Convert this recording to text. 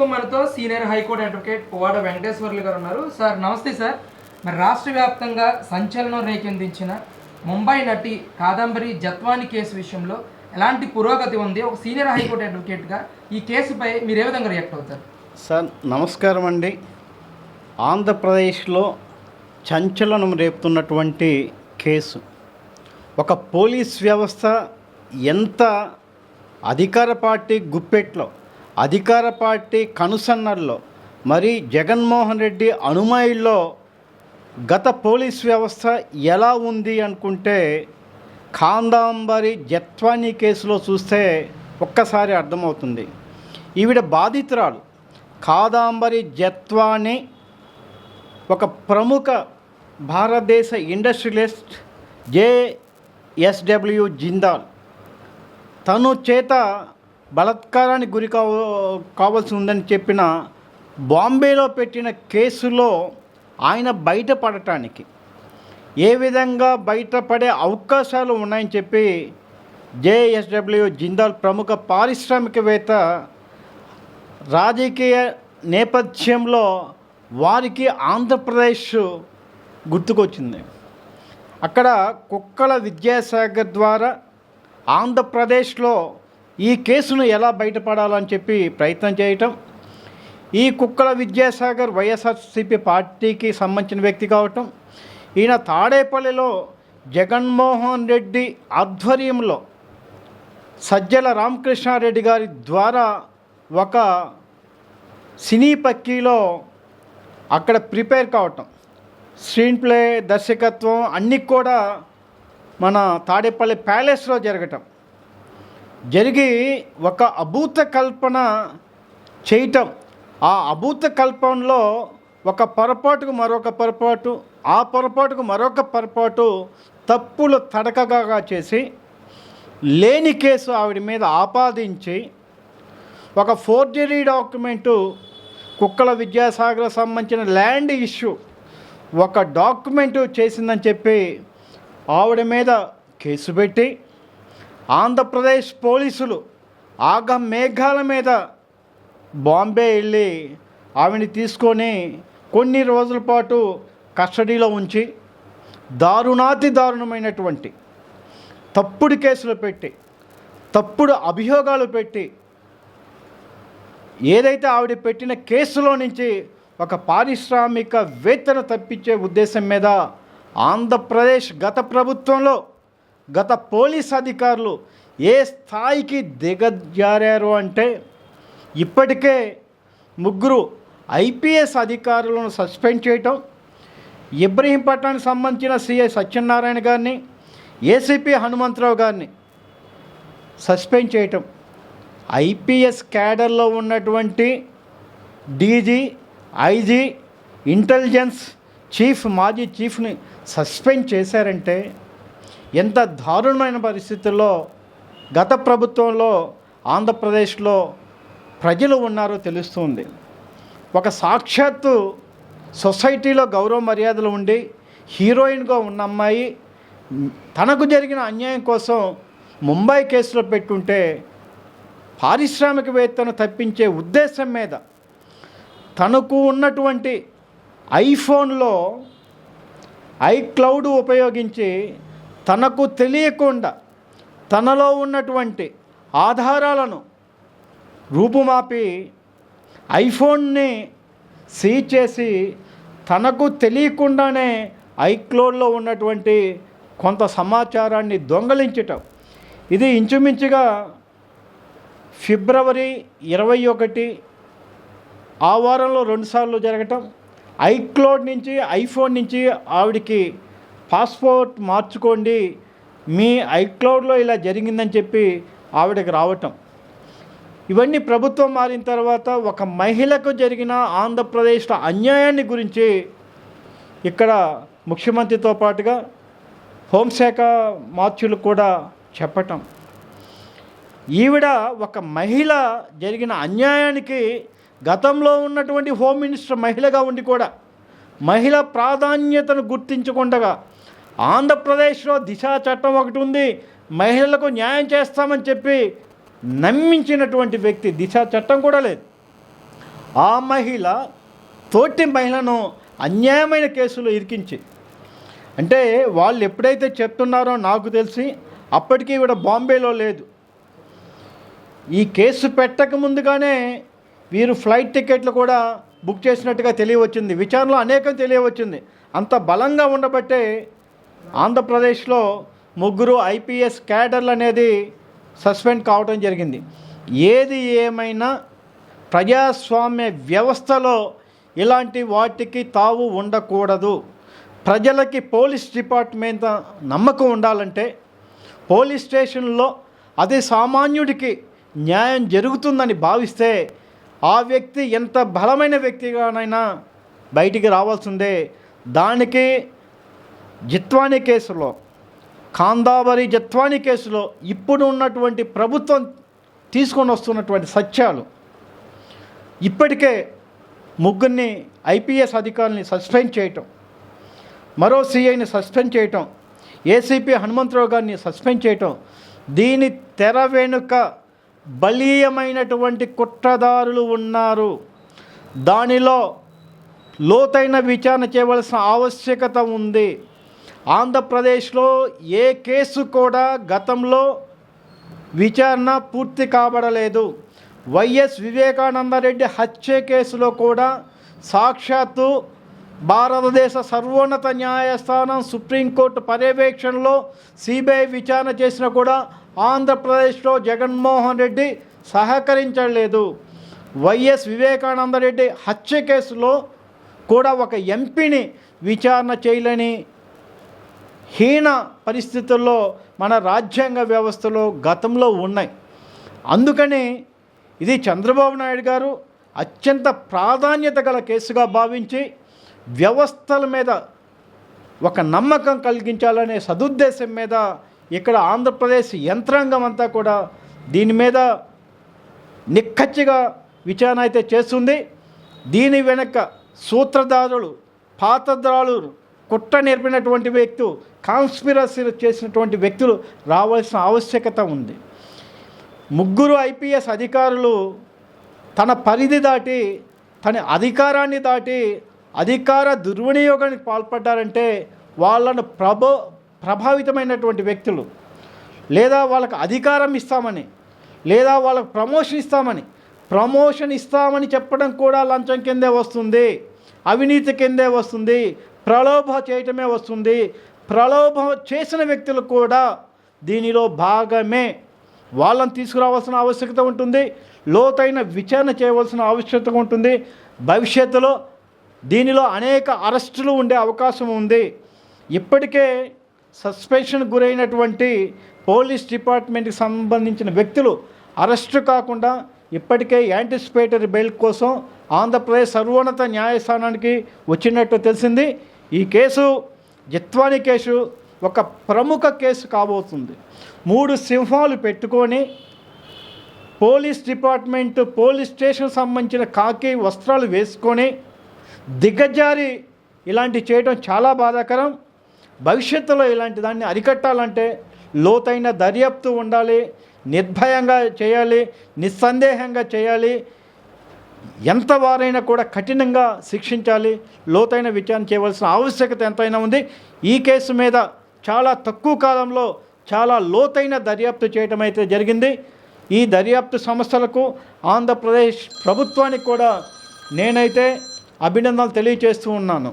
ప్రస్తుతం మనతో senior high court advocate Puvvada Venkateswarlu గారు ఉన్నారు. సార్ నమస్తే సార్. మరి రాష్ట్ర వ్యాప్తంగా సంచలనం రేకెత్తించిన ముంబై నటి కాదంబరి జత్వాని కేసు విషయంలో ఎలాంటి పురోగతి ఉంది? ఒక సీనియర్ హైకోర్టు అడ్వకేట్గా ఈ కేసుపై మీరు ఏ విధంగా రియాక్ట్ అవుతారు? సార్ నమస్కారం అండి. ఆంధ్రప్రదేశ్లో సంచలనం రేపుతున్నటువంటి కేసు, ఒక పోలీస్ వ్యవస్థ ఎంత అధికార పార్టీ గుప్పెట్లో, అధికార పార్టీ కనుసన్నల్లో, మరి జగన్మోహన్ రెడ్డి అనుమాయిల్లో గత పోలీస్ వ్యవస్థ ఎలా ఉంది అనుకుంటే కాదంబరి జత్వాని కేసులో చూస్తే ఒక్కసారి అర్థమవుతుంది. ఈవిడ బాధితురాలు కాదంబరి జత్వాని ఒక ప్రముఖ భారతదేశ ఇండస్ట్రియలిస్ట్ జేఎస్డబ్ల్యూ జిందాల్ తను చేత బలాత్కారానికి గురి కావాల్సి ఉందని చెప్పిన బాంబేలో పెట్టిన కేసులో ఆయన బయటపడటానికి ఏ విధంగా బయటపడే అవకాశాలు ఉన్నాయని చెప్పి జేఎస్డబ్ల్యూ జిందాల్ ప్రముఖ పారిశ్రామికవేత్త రాజకీయ నేపథ్యంలో వారికి ఆంధ్రప్రదేశ్ గుర్తుకొచ్చింది. అక్కడ కుక్కల విద్యాసాగర్ ద్వారా ఆంధ్రప్రదేశ్లో ఈ కేసును ఎలా బయటపడాలని చెప్పి ప్రయత్నం చేయటం, ఈ కుక్కల విద్యాసాగర్ వైఎస్ఆర్సీపీ పార్టీకి సంబంధించిన వ్యక్తి కావటం, ఈయన తాడేపల్లిలో జగన్మోహన్ రెడ్డి ఆధ్వర్యంలో సజ్జల రామకృష్ణారెడ్డి గారి ద్వారా ఒక సినీ పక్కీలో అక్కడ ప్రిపేర్ కావటం, స్క్రీన్ ప్లే దర్శకత్వం అన్నీ కూడా మన తాడేపల్లి ప్యాలెస్లో జరిగి ఒక అభూత కల్పన చేయటం, ఆ అభూత కల్పనలో ఒక పొరపాటుకు మరొక పొరపాటు, ఆ పొరపాటుకు మరొక పొరపాటు తప్పులు తడకగా చేసి లేని కేసు ఆవిడ మీద ఆపాదించి ఒక ఫోర్జరీ డాక్యుమెంటు, కుక్కల విద్యాసాగర్ సంబంధించిన ల్యాండ్ ఇష్యూ ఒక డాక్యుమెంటు చేసిందని చెప్పి ఆవిడ మీద కేసు పెట్టి ఆంధ్రప్రదేశ్ పోలీసులు ఆగ మేఘాల మీద బాంబే వెళ్ళి ఆవిడని తీసుకొని కొన్ని రోజుల పాటు కస్టడీలో ఉంచి దారుణమైనటువంటి తప్పుడు కేసులు పెట్టి, తప్పుడు అభియోగాలు పెట్టి, ఏదైతే ఆవిడ పెట్టిన కేసులో నుంచి ఒక పారిశ్రామికవేత్తను తప్పించే ఉద్దేశం మీద ఆంధ్రప్రదేశ్ గత ప్రభుత్వంలో గత పోలీస్ అధికారులు ఏ స్థాయికి దిగజారారు అంటే ఇప్పటికే 3 ఐపీఎస్ అధికారులను సస్పెండ్ చేయటం, ఇబ్రహీంపట్నానికి సంబంధించిన సిఐ సత్యనారాయణ గారిని, ఏసీపీ హనుమంతరావు గారిని సస్పెండ్ చేయటం, ఐపీఎస్ క్యాడర్లో ఉన్నటువంటి డీజీ, ఐజీ, ఇంటెలిజెన్స్ చీఫ్, మాజీ చీఫ్ని సస్పెండ్ చేశారంటే ఎంత దారుణమైన పరిస్థితుల్లో గత ప్రభుత్వంలో ఆంధ్రప్రదేశ్లో ప్రజలు ఉన్నారో తెలుస్తుంది. ఒక సాక్షాత్తు సొసైటీలో గౌరవ మర్యాదలు ఉండి హీరోయిన్గా ఉన్న అమ్మాయి తనకు జరిగిన అన్యాయం కోసం ముంబై కేసులో పెట్టుంటే పారిశ్రామికవేత్తను తప్పించే ఉద్దేశం మీద తనకు ఉన్నటువంటి ఐఫోన్లో ఐక్లౌడ్ ఉపయోగించి తనకు తెలియకుండా తనలో ఉన్నటువంటి ఆధారాలను రూపుమాపి ఐఫోన్ని సీజ్ చేసి తనకు తెలియకుండానే ఐక్లౌడ్లో ఉన్నటువంటి కొంత సమాచారాన్ని దొంగలించటం. ఇది ఇంచుమించుగా ఫిబ్రవరి 21 ఆ వారంలో 2 సార్లు జరగటం, ఐక్లౌడ్ నుంచి, ఐఫోన్ నుంచి ఆవిడికి పాస్పోర్ట్ మార్చుకోండి, మీ ఐక్లౌడ్లో ఇలా జరిగిందని చెప్పి ఆవిడకి రావటం. ఇవన్నీ ప్రభుత్వం మారిన తర్వాత ఒక మహిళకు జరిగిన ఆంధ్రప్రదేశ్లో అన్యాయాన్ని గురించి ఇక్కడ ముఖ్యమంత్రితో పాటుగా హోంశాఖ మార్చులు కూడా చెప్పటం. ఈవిడ ఒక మహిళ జరిగిన అన్యాయానికి గతంలో ఉన్నటువంటి హోమ్ మినిస్టర్ మహిళగా ఉండి కూడా మహిళ ప్రాధాన్యతను గుర్తించకుండా ఆంధ్రప్రదేశ్లో దిశ చట్టం ఒకటి ఉంది, మహిళలకు న్యాయం చేస్తామని చెప్పి నమ్మించినటువంటి వ్యక్తి. దిశ చట్టం కూడా లేదు. ఆ మహిళ తోటి మహిళను అన్యాయమైన కేసులో ఇరికించి, అంటే వాళ్ళు ఎప్పుడైతే చెప్తున్నారో నాకు తెలిసి అప్పటికీ కూడా బాంబేలో లేదు. ఈ కేసు పెట్టక ముందుగానే వీరు ఫ్లైట్ టికెట్లు కూడా బుక్ చేసినట్టుగా తెలియవచ్చింది. విచారణలో అనేకం తెలియవచ్చింది. అంత బలంగా ఉండబట్టే ఆంధ్రప్రదేశ్లో 3 ఐపీఎస్ క్యాడర్లు అనేది సస్పెండ్ కావడం జరిగింది. ఏది ఏమైనా ప్రజాస్వామ్య వ్యవస్థలో ఇలాంటి వాటికి తావు ఉండకూడదు. ప్రజలకి పోలీస్ డిపార్ట్మెంట్ నమ్మకం ఉండాలంటే పోలీస్ స్టేషన్లో అదే సామాన్యుడికి న్యాయం జరుగుతుందని భావిస్తే ఆ వ్యక్తి ఎంత బలమైన వ్యక్తిగానైనా బయటికి రావాల్సిందే. దానికి జిత్వానీ కేసులో, కాందావరి జిత్వానీ కేసులో ఇప్పుడు ఉన్నటువంటి ప్రభుత్వం తీసుకొని వస్తున్నటువంటి సత్యాలు, ఇప్పటికే 3 ఐపీఎస్ అధికారులని సస్పెండ్ చేయటం, మరో సిఐని సస్పెండ్ చేయటం, ఏసీపీ హనుమంతరావు గారిని సస్పెండ్ చేయటం, దీని తెర వెనుక బలీయమైనటువంటి కుట్రదారులు ఉన్నారు. దానిలో లోతైన విచారణ చేయవలసిన ఆవశ్యకత ఉంది. ఆంధ్రప్రదేశ్లో ఏ కేసు కూడా గతంలో విచారణ పూర్తి కాబడలేదు. వైఎస్ వివేకానందరెడ్డి హత్య కేసులో కూడా సాక్షాత్తు భారతదేశ సర్వోన్నత న్యాయస్థానం సుప్రీంకోర్టు పర్యవేక్షణలో సిబిఐ విచారణ చేసినా కూడా ఆంధ్రప్రదేశ్లో జగన్మోహన్ రెడ్డి సహకరించలేదు. వైఎస్ వివేకానందరెడ్డి హత్య కేసులో కూడా ఒక ఎంపీని విచారణ చేయలేని హీన పరిస్థితుల్లో మన రాజ్యాంగ వ్యవస్థలో గతంలో ఉన్నాయి. అందుకని ఇది చంద్రబాబు నాయుడు గారు అత్యంత ప్రాధాన్యత గల కేసుగా భావించి వ్యవస్థల మీద ఒక నమ్మకం కలిగించాలనే సదుద్దేశం మీద ఇక్కడ ఆంధ్రప్రదేశ్ యంత్రాంగం అంతా కూడా దీని మీద నిక్కచ్చిగా విచారణ అయితే చేస్తుంది. దీని వెనక సూత్రధారులు, పాతద్రాలు, కుట్ర నేర్పినటువంటి వ్యక్తులు, కాన్స్పిరసీలు చేసినటువంటి వ్యక్తులు రావాల్సిన ఆవశ్యకత ఉంది. 3 ఐపీఎస్ అధికారులు తన పరిధి దాటి, తన అధికారాన్ని దాటి అధికార దుర్వినియోగానికి పాల్పడ్డారంటే వాళ్ళను ప్రభావితమైనటువంటి వ్యక్తులు, లేదా వాళ్ళకు అధికారం ఇస్తామని, లేదా వాళ్ళకు ప్రమోషన్ ఇస్తామని చెప్పడం కూడా లంచం కిందే వస్తుంది, అవినీతి కిందే వస్తుంది, ప్రలోభ చేయటమే వస్తుంది. ప్రలోభం చేసిన వ్యక్తులు కూడా దీనిలో భాగమే. వాళ్ళని తీసుకురావాల్సిన ఆవశ్యకత ఉంటుంది. లోతైన విచారణ చేయవలసిన ఆవశ్యకత ఉంటుంది. భవిష్యత్తులో దీనిలో అనేక అరెస్టులు ఉండే అవకాశం ఉంది. ఇప్పటికే సస్పెన్షన్ గురైనటువంటి పోలీస్ డిపార్ట్మెంట్కి సంబంధించిన వ్యక్తులు అరెస్టు కాకుండా ఇప్పటికే యాంటిసిపేటరీ బెయిల్ కోసం ఆంధ్రప్రదేశ్ సర్వోన్నత న్యాయస్థానానికి వచ్చినట్టు తెలిసింది. ఈ కేసు జిత్వానీ కేసు ఒక ప్రముఖ కేసు కాబోతుంది. 3 సింహాలు పెట్టుకొని పోలీస్ డిపార్ట్మెంట్, పోలీస్ స్టేషన్ సంబంధించిన కాకి వస్త్రాలు వేసుకొని దిగజారి ఇలాంటి చేయడం చాలా బాధాకరం. భవిష్యత్తులో ఇలాంటి దాన్ని అరికట్టాలంటే లోతైన దర్యాప్తు ఉండాలి, నిర్భయంగా చేయాలి, నిస్సందేహంగా చేయాలి, ఎంత వారైనా కూడా కఠినంగా శిక్షించాలి, లోతైన విచారణ చేయవలసిన ఆవశ్యకత ఎంతైనా ఉంది. ఈ కేసు మీద చాలా తక్కువ కాలంలో చాలా లోతైన దర్యాప్తు చేయడం అయితే జరిగింది. ఈ దర్యాప్తు సంస్థలకు, ఆంధ్రప్రదేశ్ ప్రభుత్వానికి కూడా నేనైతే అభినందనలు తెలియజేస్తూ ఉన్నాను.